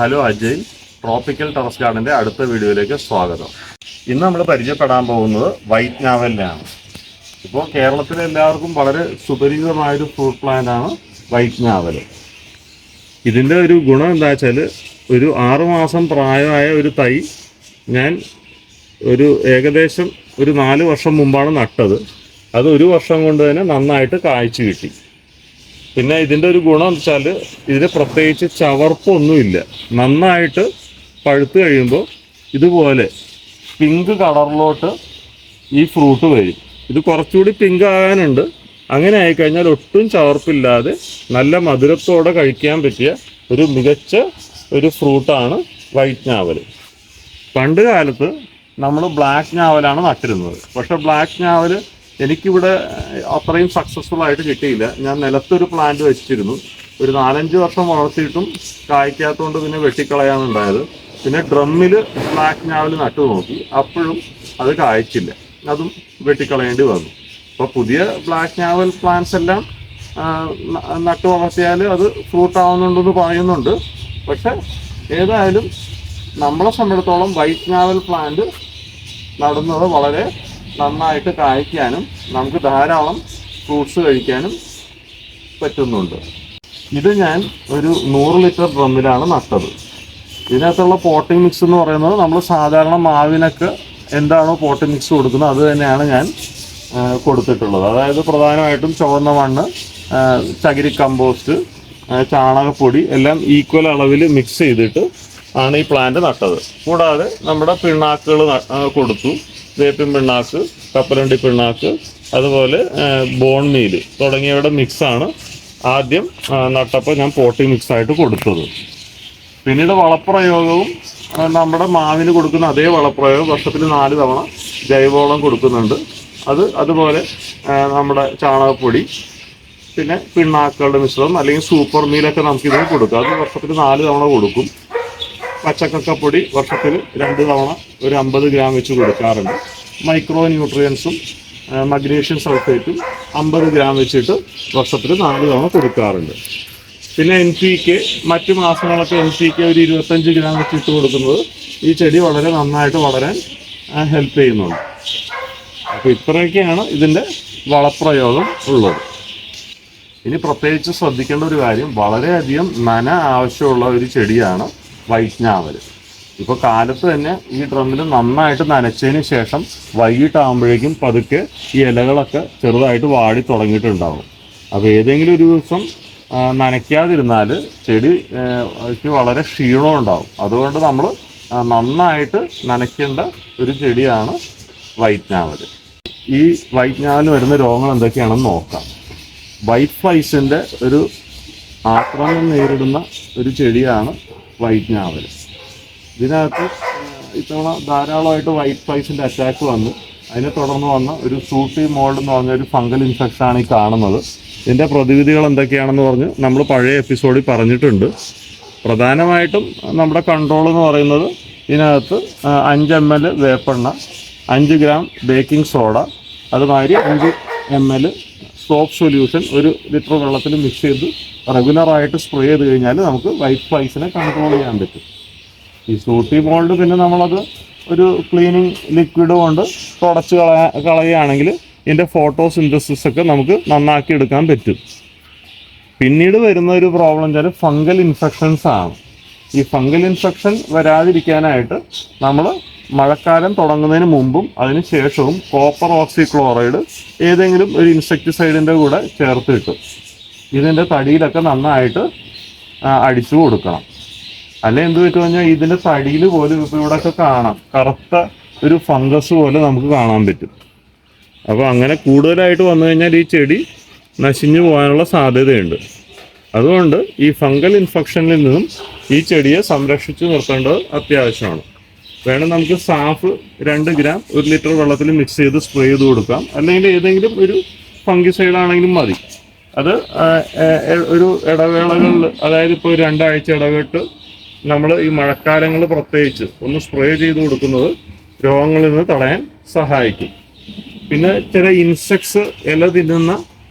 Hello Ajay, tropical terrace ഗാർഡന്റെ അടുത്ത വീഡിയോയിലേക്ക് സ്വാഗതം. ഇന്ന് നമ്മൾ പരിചയപ്പെടാൻ പോകുന്നത് വൈറ്റ് ഞാവലിനെയാണ്. ഇപ്പോൾ കേരളത്തിലെ എല്ലാവർക്കും വളരെ സുപരിചിതമായൊരു ഫ്രൂട്ട് പ്ലാന്റ് ആണ് വൈറ്റ് ഞാവൽ. ഇതിൻ്റെ ഒരു ഗുണം എന്താ വെച്ചാൽ, ഒരു 6 മാസം പ്രായമായ ഒരു തൈ ഞാൻ ഏകദേശം ഒരു 4 വർഷം മുമ്പാണ് നട്ടത്. അത് 1 വർഷം കൊണ്ട് തന്നെ നന്നായിട്ട് കായ്ച്ചു കിട്ടി. പിന്നെ ഇതിൻ്റെ ഒരു ഗുണം എന്ന് വെച്ചാൽ, ഇതിന് പ്രത്യേകിച്ച് ചവർപ്പൊന്നുമില്ല. നന്നായിട്ട് പഴുത്ത് കഴിയുമ്പോൾ ഇതുപോലെ പിങ്ക് കളറിലോട്ട് ഈ ഫ്രൂട്ട് വരും. ഇത് കുറച്ചുകൂടി പിങ്ക് ആകാനുണ്ട്. അങ്ങനെ ആയിക്കഴിഞ്ഞാൽ ഒട്ടും ചവർപ്പില്ലാതെ നല്ല മധുരത്തോടെ കഴിക്കാൻ പറ്റിയ ഒരു മികച്ച ഒരു ഫ്രൂട്ടാണ് വൈറ്റ് ഞാവൽ. പണ്ട് കാലത്ത് നമ്മൾ ബ്ലാക്ക് ഞാവലാണ് നട്ടിരുന്നത്. പക്ഷേ ബ്ലാക്ക് ഞാവൽ എനിക്കിവിടെ അത്രയും സക്സസ്ഫുൾ ആയിട്ട് കിട്ടിയില്ല. ഞാൻ നിലത്തൊരു പ്ലാന്റ് വെച്ചിരുന്നു. ഒരു 4-5 വർഷം വളർത്തിയിട്ടും കായ്ക്കാത്തതുകൊണ്ട് പിന്നെ വെട്ടിക്കളയാനുണ്ടായത്. പിന്നെ ഡ്രമ്മിൽ ബ്ലാക്ക് ഞാവൽ നട്ടു നോക്കി, അപ്പോഴും അത് കായ്ച്ചില്ല. അതും വെട്ടിക്കളയേണ്ടി വന്നു. അപ്പോൾ പുതിയ ബ്ലാക്ക് ഞാവൽ പ്ലാന്റ്സ് എല്ലാം നട്ടു വളർത്തിയാൽ അത് ഫ്രൂട്ട് ആവുന്നുണ്ടെന്ന് പറയുന്നുണ്ട്. പക്ഷെ ഏതായാലും നമ്മളെ സംബന്ധിച്ചിടത്തോളം വൈറ്റ് ഞാവൽ പ്ലാന്റ് നടുന്നത് വളരെ നന്നായിട്ട് കായ്ക്കാനും നമുക്ക് ധാരാളം ഫ്രൂട്ട്സ് കഴിക്കാനും പറ്റുന്നുണ്ട്. ഇത് ഞാൻ ഒരു 100 ലിറ്റർ ഡ്രമ്മിലാണ് നട്ടത്. ഇതിനകത്തുള്ള പോട്ടിംഗ് മിക്സ് എന്ന് പറയുന്നത് നമ്മൾ സാധാരണ മാവിനൊക്കെ എന്താണോ പോട്ടിംഗ് മിക്സ് കൊടുക്കുന്നത് അത് തന്നെയാണ് ഞാൻ കൊടുത്തിട്ടുള്ളത്. അതായത് പ്രധാനമായിട്ടും ചുവന്ന മണ്ണ്, ചകിരി കമ്പോസ്റ്റ്, ചാണകപ്പൊടി എല്ലാം ഈക്വൽ അളവിൽ മിക്സ് ചെയ്തിട്ട് ആണ് ഈ പ്ലാന്റ് നട്ടത്. കൂടാതെ നമ്മുടെ പിണ്ണാക്കുകൾ കൊടുത്തു. വേപ്പിൻ പിണ്ണാക്ക്, കപ്പലണ്ടി പിണ്ണാക്ക്, അതുപോലെ ബോൺ മീല് തുടങ്ങിയവയുടെ മിക്സാണ് ആദ്യം നട്ടപ്പോൾ ഞാൻ പോട്ടിംഗ് മിക്സായിട്ട് കൊടുത്തത്. പിന്നീട് വളപ്രയോഗവും നമ്മുടെ മാവിന് കൊടുക്കുന്ന അതേ വളപ്രയോഗം വർഷത്തിൽ 4 തവണ ജൈവവളം കൊടുക്കുന്നുണ്ട്. അതുപോലെ നമ്മുടെ ചാണകപ്പൊടി, പിന്നെ പിണ്ണാക്കുകളുടെ മിശ്രിതം അല്ലെങ്കിൽ സൂപ്പർ മീലൊക്കെ നമുക്കിതിന് കൊടുക്കാം. അത് വർഷത്തിൽ 4 തവണ കൊടുക്കും. പച്ചക്കക്കപ്പൊടി വർഷത്തിൽ 2 തവണ ഒരു 50 ഗ്രാം വെച്ച് കൊടുക്കാറുണ്ട്. മൈക്രോ ന്യൂട്രിയൻസും മഗ്നീഷ്യം സൾഫേറ്റും 50 ഗ്രാം വെച്ചിട്ട് വർഷത്തിൽ 4 തവണ കൊടുക്കാറുണ്ട്. പിന്നെ NPK മറ്റു മാസങ്ങളൊക്കെ NPK ഒരു 25 ഗ്രാം വെച്ചിട്ട് കൊടുക്കുന്നത് ഈ ചെടി വളരെ നന്നായിട്ട് വളരാൻ ഹെൽപ്പ് ചെയ്യുന്നുണ്ട്. അപ്പോൾ ഇത്രയൊക്കെയാണ് ഇതിൻ്റെ വളപ്രയോഗം ഉള്ളത്. ഇനി പ്രത്യേകിച്ച് ശ്രദ്ധിക്കേണ്ട ഒരു കാര്യം, വളരെയധികം നന ആവശ്യമുള്ള ഒരു ചെടിയാണ് വൈറ്റ് ഞാവൽ. ഇപ്പോൾ കാലത്ത് തന്നെ ഈ ഡ്രമ്മിൽ നന്നായിട്ട് നനച്ചതിന് ശേഷം വൈകിട്ടാകുമ്പോഴേക്കും പതുക്കെ ഈ ഇലകളൊക്കെ ചെറുതായിട്ട് വാടി തുടങ്ങിയിട്ടുണ്ടാകും. അപ്പോൾ ഏതെങ്കിലും ഒരു ദിവസം നനയ്ക്കാതിരുന്നാൽ ചെടിക്ക് വളരെ ക്ഷീണം ഉണ്ടാകും. അതുകൊണ്ട് നമ്മൾ നന്നായിട്ട് നനയ്ക്കേണ്ട ഒരു ചെടിയാണ് വൈറ്റ് ഞാവൽ. ഈ വൈറ്റ് ഞാവൽ വരുന്ന രോഗങ്ങൾ എന്തൊക്കെയാണെന്ന് നോക്കാം. വൈറ്റ് ഫ്ലൈസിൻ്റെ ഒരു ആക്രമണം നേരിടുന്ന ഒരു ചെടിയാണ് വൈറ്റ് ഞാവൽ. ഇതിനകത്ത് ഇത്തവണ ധാരാളമായിട്ട് വൈറ്റ് ഫ്ലൈസിൻ്റെ അറ്റാക്ക് വന്നു. അതിനെ തുടർന്ന് വന്ന ഒരു ഫ്രൂട്ടി മോൾഡ് എന്ന് പറഞ്ഞൊരു ഫംഗൽ ഇൻഫെക്ഷനാണ് ഈ കാണുന്നത്. ഇതിൻ്റെ പ്രതിവിധികൾ എന്തൊക്കെയാണെന്ന് പറഞ്ഞ് നമ്മൾ പഴയ എപ്പിസോഡിൽ പറഞ്ഞിട്ടുണ്ട്. പ്രധാനമായിട്ടും നമ്മുടെ കൺട്രോൾ എന്ന് പറയുന്നത് ഇതിനകത്ത് 5 ml വേപ്പെണ്ണ, 5 ഗ്രാം ബേക്കിംഗ് സോഡ, അതുമാതിരി 5 ml സോപ്പ് സൊല്യൂഷൻ 1 ലിറ്റർ വെള്ളത്തിൽ മിക്സ് ചെയ്ത് റെഗുലറായിട്ട് സ്പ്രേ ചെയ്ത് കഴിഞ്ഞാൽ നമുക്ക് വൈറ്റ് ഫ്ലൈസിനെ കൺട്രോൾ ചെയ്യാൻ പറ്റും. ഈ ഫ്രൂട്ടി മോൾഡ് പിന്നെ നമ്മളത് ഒരു ക്ലീനിങ് ലിക്വിഡ് കൊണ്ട് തുടച്ച് കളയുകയാണെങ്കിൽ ഇതിൻ്റെ ഫോട്ടോസിന്തസിസ് ഒക്കെ നമുക്ക് നന്നാക്കി എടുക്കാൻ പറ്റും. പിന്നീട് വരുന്ന ഒരു പ്രോബ്ലം വെച്ചാൽ ഫംഗൽ ഇൻഫെക്ഷൻസ് ആണ്. ഈ ഫംഗൽ ഇൻഫെക്ഷൻ വരാതിരിക്കാനായിട്ട് നമ്മൾ മഴക്കാലം തുടങ്ങുന്നതിന് മുമ്പും അതിന് ശേഷവും കോപ്പർ ഓക്സിക്ലോറൈഡ് ഏതെങ്കിലും ഒരു ഇൻസെക്ടിസൈഡിൻ്റെ കൂടെ ചേർത്ത് കിട്ടും. ഇതിൻ്റെ തടിയിലൊക്കെ നന്നായിട്ട് അടിച്ചു കൊടുക്കണം. അല്ലെ എന്ത് പറ്റുമെന്ന് പറഞ്ഞാൽ ഇതിൻ്റെ തടിയിൽ പോലും ഇപ്പോൾ ഇവിടെയൊക്കെ കാണാം, കറുത്ത ഒരു ഫംഗസ് പോലെ നമുക്ക് കാണാൻ പറ്റും. അപ്പോൾ അങ്ങനെ കൂടുതലായിട്ട് വന്നു കഴിഞ്ഞാൽ ഈ ചെടി നശിഞ്ഞു പോകാനുള്ള സാധ്യതയുണ്ട്. അതുകൊണ്ട് ഈ ഫംഗൽ ഇൻഫെക്ഷനിൽ നിന്നും ഈ ചെടിയെ സംരക്ഷിച്ച് നിർത്തേണ്ടത് അത്യാവശ്യമാണ്. വേണം നമുക്ക് സാഫ് 2 ഗ്രാം 1 ലിറ്റർ വെള്ളത്തിൽ മിക്സ് ചെയ്ത് സ്പ്രേ ചെയ്ത് കൊടുക്കാം. അല്ലെങ്കിൽ ഏതെങ്കിലും ഒരു ഫംഗിസൈഡ് ആണെങ്കിലും മതി. അത് ഒരു ഇടവേളകളിൽ, അതായത് ഇപ്പോൾ 2 ആഴ്ച ഇടവിട്ട് നമ്മൾ ഈ മഴക്കാലങ്ങൾ പ്രത്യേകിച്ച് ഒന്ന് സ്പ്രേ ചെയ്ത് കൊടുക്കുന്നത് രോഗങ്ങളിൽ നിന്ന് തടയാൻ സഹായിക്കും. പിന്നെ ചില ഇൻസെക്ട്സ് ഇല തിന്നുന്ന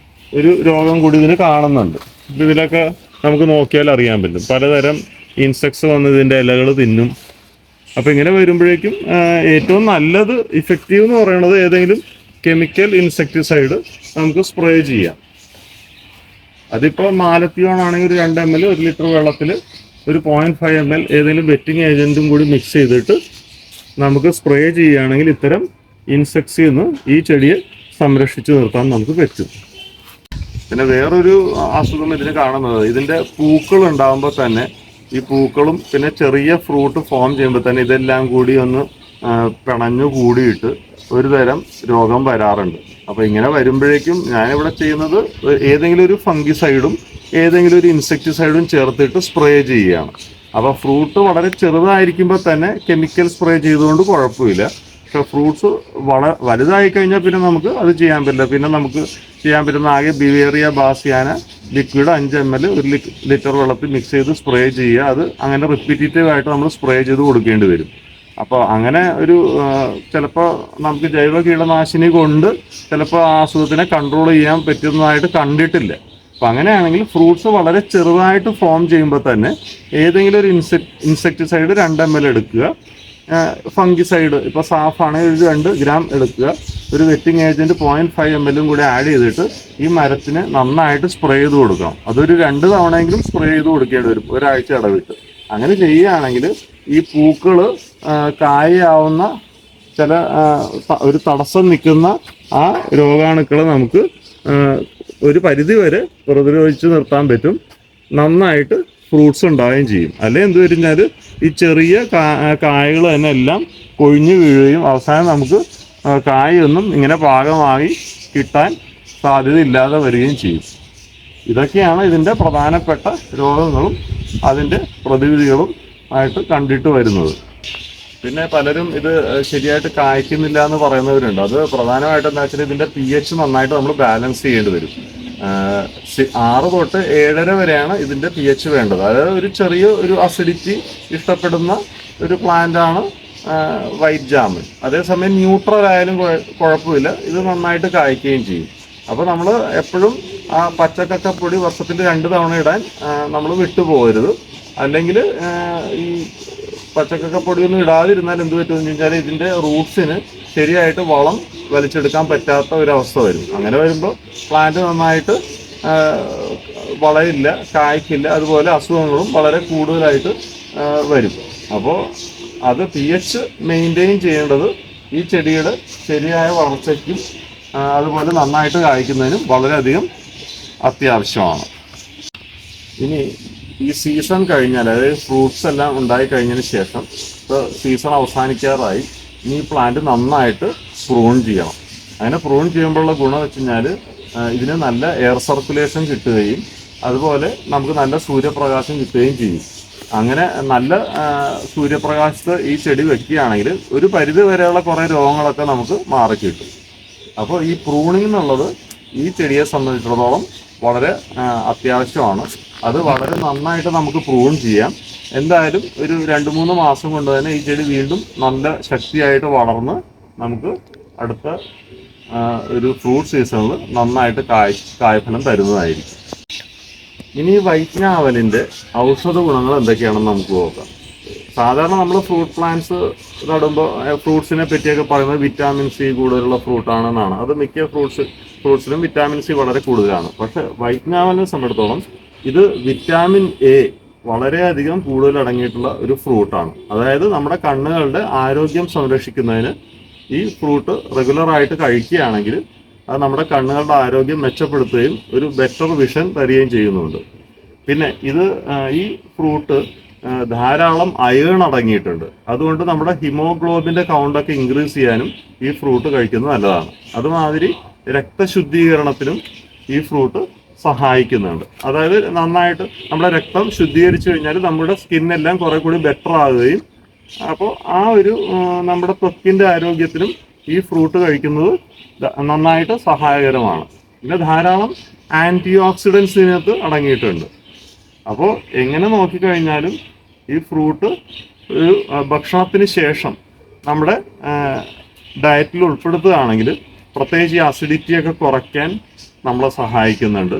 ഒരു രോഗം കൂടി ഇതിന് കാണുന്നുണ്ട്. ഇതിലൊക്കെ നമുക്ക് നോക്കിയാൽ അറിയാൻ പറ്റും. പലതരം ഇൻസെക്ട്സ് വന്ന് ഇതിൻ്റെ ഇലകൾ തിന്നും. അപ്പോൾ ഇങ്ങനെ വരുമ്പോഴേക്കും ഏറ്റവും നല്ലത് ഇഫക്റ്റീവ് എന്ന് പറയുന്നത് ഏതെങ്കിലും കെമിക്കൽ ഇൻസെക്ടിസൈഡ് നമുക്ക് സ്പ്രേ ചെയ്യാം. അതിപ്പോൾ മാലത്തിയോൺ ആണെങ്കിൽ ഒരു 2 ml 1 ലിറ്റർ വെള്ളത്തിൽ ഒരു 0.5 ml ഏതെങ്കിലും വെറ്റിംഗ് ഏജൻറ്റും കൂടി മിക്സ് ചെയ്തിട്ട് നമുക്ക് സ്പ്രേ ചെയ്യുകയാണെങ്കിൽ ഇത്തരം ഇൻസെക്ട്സിൽ നിന്ന് ഈ ചെടിയെ സംരക്ഷിച്ച് നിർത്താൻ നമുക്ക് പറ്റും. പിന്നെ വേറൊരു അസുഖം ഇതിന് കാണുന്നത്, ഇതിൻ്റെ പൂക്കൾ ഉണ്ടാകുമ്പോൾ തന്നെ ഈ പൂക്കളും പിന്നെ ചെറിയ ഫ്രൂട്ട് ഫോം ചെയ്യുമ്പോൾ തന്നെ ഇതെല്ലാം കൂടി ഒന്ന് പിണഞ്ഞു കൂടിയിട്ട് ഒരു തരം രോഗം വരാറുണ്ട്. അപ്പോൾ ഇങ്ങനെ വരുമ്പോഴേക്കും ഞാനിവിടെ ചെയ്യുന്നത് ഏതെങ്കിലും ഒരു ഫംഗിസൈഡും ഏതെങ്കിലും ഒരു ഇൻസെക്ടിസൈഡും ചേർത്തിട്ട് സ്പ്രേ ചെയ്യുകയാണ്. അപ്പോൾ ഫ്രൂട്ട് വളരെ ചെറുതായിരിക്കുമ്പോൾ തന്നെ കെമിക്കൽ സ്പ്രേ ചെയ്തുകൊണ്ട് കുഴപ്പമില്ല. പക്ഷെ ഫ്രൂട്ട്സ് വലുതായി കഴിഞ്ഞാൽ പിന്നെ നമുക്ക് അത് ചെയ്യാൻ പറ്റില്ല. പിന്നെ നമുക്ക് ചെയ്യാൻ പറ്റുന്ന ആകെ ബിവേറിയ ബാസിയാന ലിക്വിഡ് 5 ml 1 ലിറ്റർ വെള്ളത്തിൽ മിക്സ് ചെയ്ത് സ്പ്രേ ചെയ്യുക. അത് അങ്ങനെ റിപ്പീറ്റീവ് ആയിട്ട് നമ്മൾ സ്പ്രേ ചെയ്ത് കൊടുക്കേണ്ടി വരും. അപ്പോൾ അങ്ങനെ ഒരു ചിലപ്പോൾ നമുക്ക് ജൈവ കീടനാശിനി കൊണ്ട് ചിലപ്പോൾ ആ അസുഖത്തിനെ കൺട്രോൾ ചെയ്യാൻ പറ്റുന്നതായിട്ട് കണ്ടിട്ടില്ല. അപ്പം അങ്ങനെയാണെങ്കിൽ ഫ്രൂട്ട്സ് വളരെ ചെറുതായിട്ട് ഫോം ചെയ്യുമ്പോൾ തന്നെ ഏതെങ്കിലും ഒരു ഇൻസെക്ടിസൈഡ് 2 ml എടുക്കുക. ഫംഗിസൈഡ് ഇപ്പോൾ സാഫാണെങ്കിൽ ഒരു 2 ഗ്രാം എടുക്കുക. ഒരു വെറ്റിംഗ് ഏജൻറ്റ് 0.5 ml കൂടി ആഡ് ചെയ്തിട്ട് ഈ മരത്തിന് നന്നായിട്ട് സ്പ്രേ ചെയ്ത് കൊടുക്കണം. അതൊരു 2 തവണയെങ്കിലും സ്പ്രേ ചെയ്ത് കൊടുക്കേണ്ടി വരും ഒരാഴ്ച ഇടവിട്ട്. അങ്ങനെ ചെയ്യുകയാണെങ്കിൽ ഈ പൂക്കൾ കായാവുന്ന ചില ഒരു തടസ്സം നിൽക്കുന്ന ആ രോഗാണുക്കളെ നമുക്ക് ഒരു പരിധി വരെ പ്രതിരോധിച്ച് നിർത്താൻ പറ്റും. നന്നായിട്ട് ഫ്രൂട്ട്സ് ഉണ്ടാവുകയും ചെയ്യും. അല്ലെങ്കിൽ എന്ത് കഴിഞ്ഞാൽ ഈ ചെറിയ കായകൾ തന്നെ എല്ലാം കൊഴിഞ്ഞു വീഴുകയും അവസാനം നമുക്ക് കായൊന്നും ഇങ്ങനെ പാകമായി കിട്ടാൻ സാധ്യതയില്ലാതെ വരികയും ചെയ്യും. ഇതൊക്കെയാണ് ഇതിൻ്റെ പ്രധാനപ്പെട്ട രോഗങ്ങളും അതിൻ്റെ പ്രതിവിധികളും ആയിട്ട് കണ്ടിട്ട് വരുന്നത്. പിന്നെ പലരും ഇത് ശരിയായിട്ട് കായ്ക്കുന്നില്ല എന്ന് പറയുന്നവരുണ്ട്. അത് പ്രധാനമായിട്ട് എന്താ വെച്ചാൽ ഇതിൻ്റെ pH നന്നായിട്ട് നമ്മൾ ബാലൻസ് ചെയ്യേണ്ടി വരും. 6 തൊട്ട് 7.5 വരെയാണ് ഇതിൻ്റെ pH വേണ്ടത്. അതായത് ഒരു ചെറിയ ഒരു അസിഡിറ്റി ഇഷ്ടപ്പെടുന്ന ഒരു പ്ലാന്റാണ് വൈറ്റ് ജാമൻ. അതേസമയം ന്യൂട്രൽ ആയാലും കുഴപ്പമില്ല, ഇത് നന്നായിട്ട് കായ്ക്കുകയും ചെയ്യും. അപ്പോൾ നമ്മൾ എപ്പോഴും ആ പച്ചക്കക്കപ്പൊടി വർഷത്തിൽ 2 തവണ ഇടാൻ നമ്മൾ വിട്ടുപോകരുത്. അല്ലെങ്കിൽ ഈ പച്ചക്കക്കപ്പൊടിയൊന്നും ഇടാതിരുന്നാൽ എന്ത് പറ്റുമെന്ന് വെച്ചാൽ ഇതിൻ്റെ റൂട്ട്സിന് ശരിയായിട്ട് വളം വലിച്ചെടുക്കാൻ പറ്റാത്ത ഒരവസ്ഥ വരും. അങ്ങനെ വരുമ്പോൾ പ്ലാന്റ് നന്നായിട്ട് വളയില്ല, കായ്ക്കില്ല, അതുപോലെ അസുഖങ്ങളും വളരെ കൂടുതലായിട്ട് വരും. അപ്പോൾ അത് pH മെയിൻറ്റെയിൻ ചെയ്യേണ്ടത് ഈ ചെടിയുടെ ശരിയായ വളർച്ചയ്ക്കും അതുപോലെ നന്നായിട്ട് കായ്ക്കുന്നതിനും വളരെയധികം അത്യാവശ്യമാണ്. ഇനി ഈ സീസൺ കഴിഞ്ഞാൽ, അതായത് ഫ്രൂട്ട്സ് എല്ലാം ഉണ്ടായി കഴിഞ്ഞതിന് ശേഷം ഇപ്പോൾ സീസൺ അവസാനിക്കാറായി, ഇനി ഈ പ്ലാന്റ് നന്നായിട്ട് പ്രൂൺ ചെയ്യണം. അങ്ങനെ പ്രൂൺ ചെയ്യുമ്പോഴുള്ള ഗുണം വെച്ച് കഴിഞ്ഞാൽ ഇതിന് നല്ല എയർ സർക്കുലേഷൻ കിട്ടുകയും അതുപോലെ നമുക്ക് നല്ല സൂര്യപ്രകാശം കിട്ടുകയും ചെയ്യും. അങ്ങനെ നല്ല സൂര്യപ്രകാശത്ത് ഈ ചെടി വെക്കുകയാണെങ്കിൽ ഒരു പരിധി വരെയുള്ള കുറേ രോഗങ്ങളൊക്കെ നമുക്ക് മാറിക്കിട്ടും. അപ്പോൾ ഈ പ്രൂണിംഗ് എന്നുള്ളത് ഈ ചെടിയെ സംബന്ധിച്ചിടത്തോളം വളരെ അത്യാവശ്യമാണ്. അത് വളരെ നന്നായിട്ട് നമുക്ക് പ്രൂൺ ചെയ്യാം. എന്തായാലും ഒരു 2-3 മാസം കൊണ്ട് തന്നെ ഈ ചെടി വീണ്ടും നല്ല ശക്തിയായിട്ട് വളർന്ന് നമുക്ക് അടുത്ത ഒരു ഫ്രൂട്ട് സീസണിൽ നന്നായിട്ട് കായ്ഫലം തരുന്നതായിരിക്കും. ഇനി വൈറ്റ് ഞാവലിൻ്റെ ഔഷധ ഗുണങ്ങൾ എന്തൊക്കെയാണെന്ന് നമുക്ക് നോക്കാം. സാധാരണ നമ്മൾ ഫ്രൂട്ട് പ്ലാന്റ്സ് നടുമ്പോൾ ഫ്രൂട്ട്സിനെ പറ്റിയൊക്കെ പറയുന്നത് വിറ്റാമിൻ സി കൂടുതലുള്ള ഫ്രൂട്ടാണെന്നാണ്. അത് മിക്ക ഫ്രൂട്ട്സിലും വിറ്റാമിൻ സി വളരെ കൂടുതലാണ്. പക്ഷെ വൈറ്റ് ഞാവലിനെ സംബന്ധിച്ചിടത്തോളം ഇത് വിറ്റാമിൻ എ വളരെയധികം കൂടുതൽ അടങ്ങിയിട്ടുള്ള ഒരു ഫ്രൂട്ടാണ്. അതായത് നമ്മുടെ കണ്ണുകളുടെ ആരോഗ്യം സംരക്ഷിക്കുന്നതിന് ഈ ഫ്രൂട്ട് റെഗുലറായിട്ട് കഴിക്കുകയാണെങ്കിൽ അത് നമ്മുടെ കണ്ണുകളുടെ ആരോഗ്യം മെച്ചപ്പെടുത്തുകയും ഒരു ബെറ്റർ വിഷൻ തരികയും ചെയ്യുന്നുണ്ട്. പിന്നെ ഈ ഫ്രൂട്ട് ധാരാളം അയേൺ അടങ്ങിയിട്ടുണ്ട്. അതുകൊണ്ട് നമ്മുടെ ഹിമോഗ്ലോബിൻ്റെ കൗണ്ടൊക്കെ ഇൻക്രീസ് ചെയ്യാനും ഈ ഫ്രൂട്ട് കഴിക്കുന്നത് നല്ലതാണ്. അതുമാതിരി രക്തശുദ്ധീകരണത്തിനും ഈ ഫ്രൂട്ട് സഹായിക്കുന്നുണ്ട്. അതായത് നന്നായിട്ട് നമ്മുടെ രക്തം ശുദ്ധീകരിച്ചു കഴിഞ്ഞാൽ നമ്മുടെ സ്കിന്നെല്ലാം കുറെ കൂടി ബെറ്റർ ആകുകയും അപ്പോൾ ആ ഒരു നമ്മുടെ ത്വക്കിൻ്റെ ആരോഗ്യത്തിനും ഈ ഫ്രൂട്ട് കഴിക്കുന്നത് നന്നായിട്ട് സഹായകരമാണ്. പിന്നെ ധാരാളം ആൻറ്റി ഓക്സിഡൻസ് ഇതിനകത്ത് അടങ്ങിയിട്ടുണ്ട്. അപ്പോൾ എങ്ങനെ നോക്കിക്കഴിഞ്ഞാലും ഈ ഫ്രൂട്ട് ഒരു ഭക്ഷണത്തിന് ശേഷം നമ്മുടെ ഡയറ്റിൽ ഉൾപ്പെടുത്തുകയാണെങ്കിൽ പ്രത്യേകിച്ച് ഈ അസിഡിറ്റിയൊക്കെ കുറയ്ക്കാൻ നമ്മളെ സഹായിക്കുന്നുണ്ട്.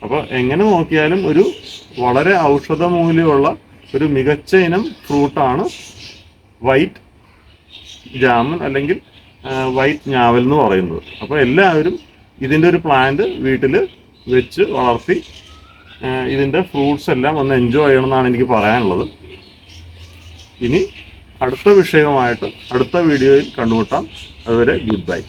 അപ്പോൾ എങ്ങനെ നോക്കിയാലും ഒരു വളരെ ഔഷധ മൂല്യമുള്ള ഒരു മികച്ച ഇനം ഫ്രൂട്ടാണ് വൈറ്റ് ജാമുൻ അല്ലെങ്കിൽ വൈറ്റ് ഞാവൽ എന്ന് പറയുന്നത്. അപ്പോൾ എല്ലാവരും ഇതിൻ്റെ ഒരു പ്ലാന്റ് വീട്ടിൽ വെച്ച് വളർത്തി ഇതിൻ്റെ ഫ്രൂട്ട്സ് എല്ലാം ഒന്ന് എൻജോയ് ചെയ്യണമെന്നാണ് എനിക്ക് പറയാനുള്ളത്. ഇനി അടുത്ത വിഷയവുമായിട്ട് അടുത്ത വീഡിയോയിൽ കണ്ടുമുട്ടാം. അതുവരെ ഗുഡ് ബൈ.